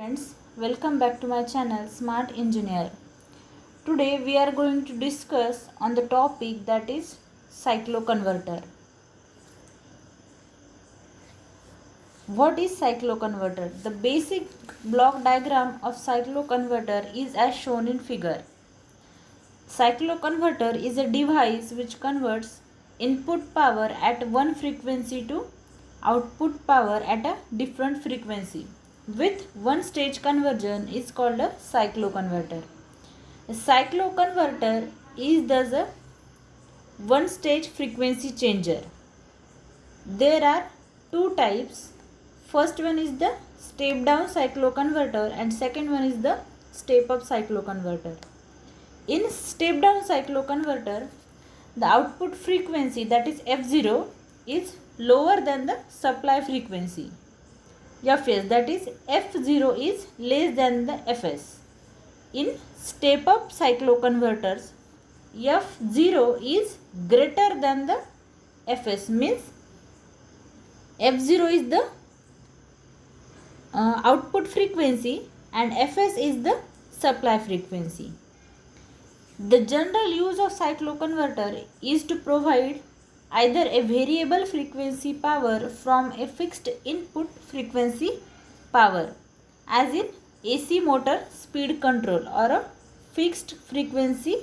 Friends, welcome back to my channel Smart Engineer. Today we are going to discuss on the topic that is cycloconverter. What is cycloconverter? The basic block diagram of cycloconverter is as shown in figure. Cycloconverter is a device which converts input power at one frequency to output power at a different frequency. With one stage conversion is called a cycloconverter. A cycloconverter is thus a one stage frequency changer. There are two types. First one is the step down cycloconverter and second one is the step up cycloconverter. In step down cycloconverter, the output frequency, that is F0, is lower than the supply frequency. Fs, that is F0 is less than the Fs. In step up cycloconverters, F0 is greater than the Fs, means F0 is the output frequency and Fs is the supply frequency. The general use of cycloconverter is to provide either a variable frequency power from a fixed input frequency power, as in AC motor speed control, or a fixed frequency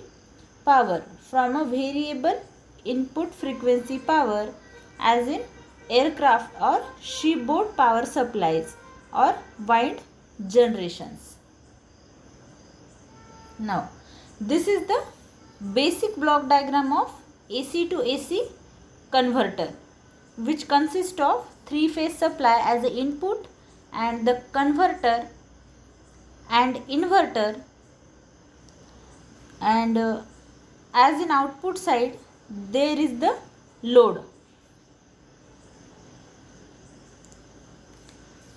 power from a variable input frequency power, as in aircraft or shipboard power supplies or wind generations. Now, this is the basic block diagram of AC to AC converter, which consists of three-phase supply as an input and the converter and inverter, and as in output side there is the load.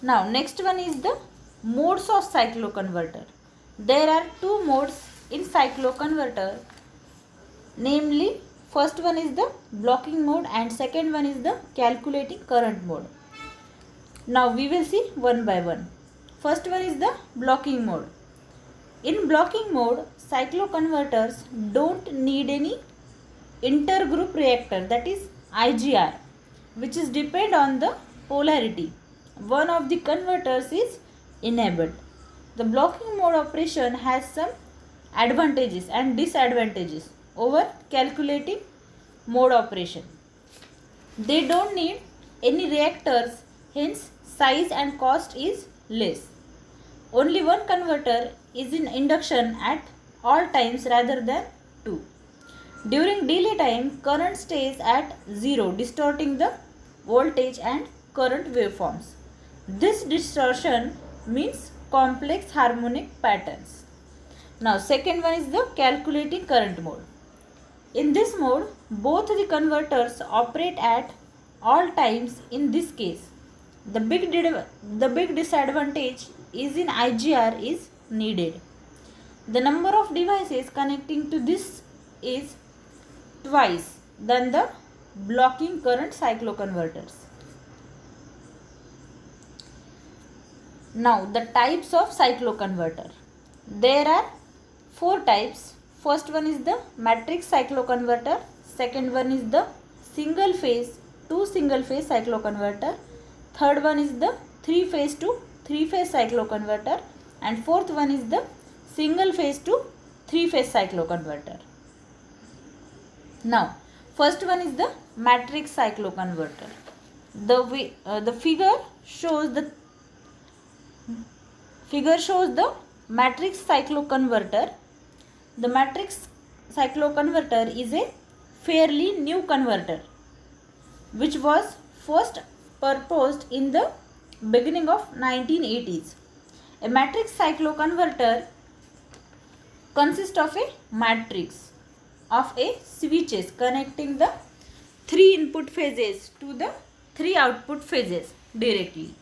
Now next one is the modes of cycloconverter. There are two modes in cycloconverter, namely first one is the blocking mode and second one is the calculating current mode. Now we will see one by one. First one is the blocking mode. In blocking mode, cycloconverters don't need any intergroup reactor, that is IGR, which is depend on the polarity. One of the converters is enabled. The blocking mode operation has some advantages and disadvantages over calculating mode operation. They don't need any reactors, hence size and cost is less. Only one converter is in induction at all times rather than two. During delay time, current stays at 0, distorting the voltage and current waveforms. This distortion means complex harmonic patterns. Now second one is the calculating current mode. In this mode, both the converters operate at all times. In this case, the big disadvantage is in IGR is needed. The number of devices connecting to this is twice than the blocking current cycloconverters. Now the types of cycloconverter. There are four types. First one is the matrix cycloconverter, second one is the single phase to single phase cycloconverter, third one is the three phase to three phase cycloconverter, and fourth one is the single phase to three phase cycloconverter. Now first one is the matrix cycloconverter. The figure shows the matrix cycloconverter. The matrix cycloconverter is a fairly new converter which was first proposed in the beginning of 1980s. A matrix cycloconverter consists of a matrix of a switches connecting the three input phases to the three output phases directly.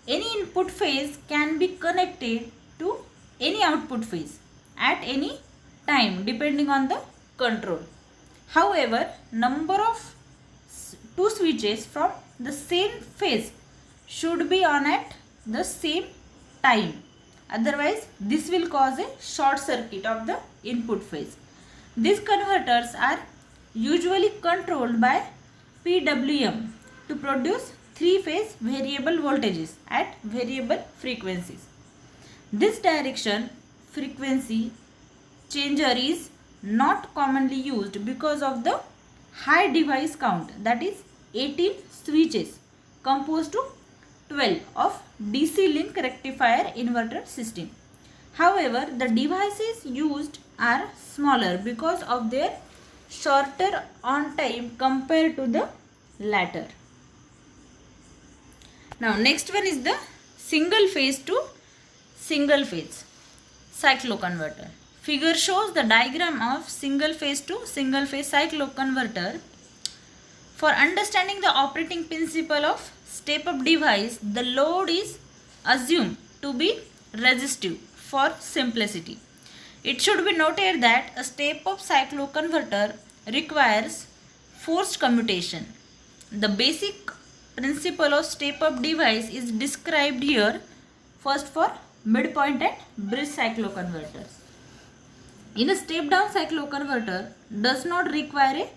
Any input phase can be connected to any output phase at any time depending on the control. However, number of two switches from the same phase should be on at the same time. Otherwise, this will cause a short circuit of the input phase. These converters are usually controlled by PWM to produce three-phase variable voltages at variable frequencies. This direction frequency changer is not commonly used because of the high device count, that is 18 switches composed to 12 of DC link rectifier inverter system. However, the devices used are smaller because of their shorter on time compared to the latter. Now next one is the single phase to single phase cycloconverter. Figure shows the diagram of single phase to single phase cycloconverter. For understanding the operating principle of step-up device, the load is assumed to be resistive for simplicity. It should be noted that a step-up cycloconverter requires forced commutation. The basic principle of step-up device is described here, first for midpoint and bridge cycloconverters. In a step-down cycloconverter does not require a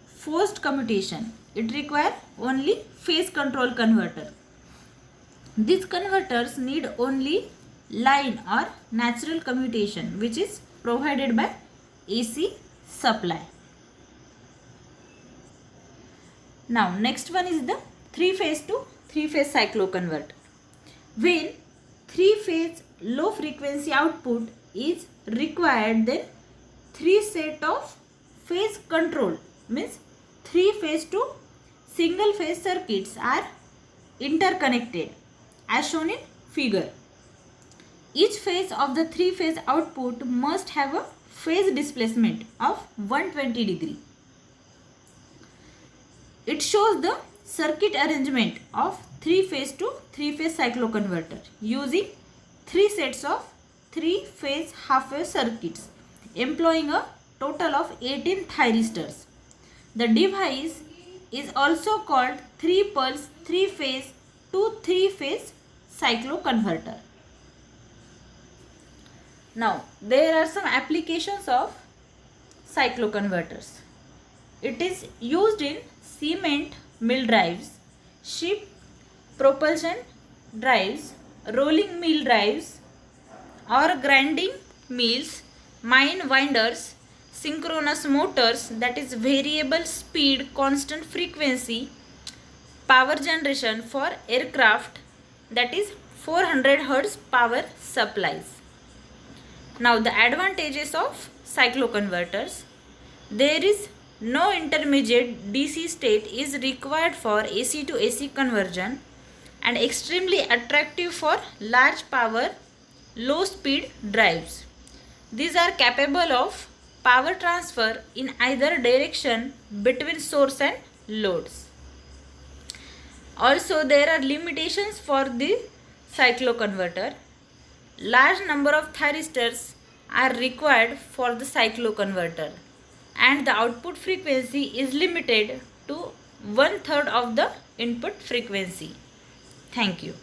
forced commutation. It requires only phase control converter. These converters need only line or natural commutation, which is provided by AC supply. Now next one is the three-phase to three-phase cycloconverter. When three-phase low frequency output is required, then three set of phase control means three-phase to single phase circuits are interconnected as shown in figure. Each phase of the three-phase output must have a phase displacement of 120 degree. It shows the circuit arrangement of three-phase to three-phase cycloconverter using three sets of three-phase half-wave circuits employing a total of 18 thyristors. The device is also called three-pulse three-phase to three-phase cycloconverter. Now, there are some applications of cycloconverters. It is used in cement mill drives, ship propulsion drives, rolling mill drives, or grinding mills, mine winders, synchronous motors, that is variable speed, constant frequency, power generation for aircraft, that is 400 Hz power supplies. Now the advantages of cycloconverters. There is no intermediate DC state is required for AC to AC conversion and extremely attractive for large power, low speed drives. These are capable of power transfer in either direction between source and loads. Also, there are limitations for the cycloconverter. Large number of thyristors are required for the cycloconverter and the output frequency is limited to 1/3 of the input frequency. Thank you.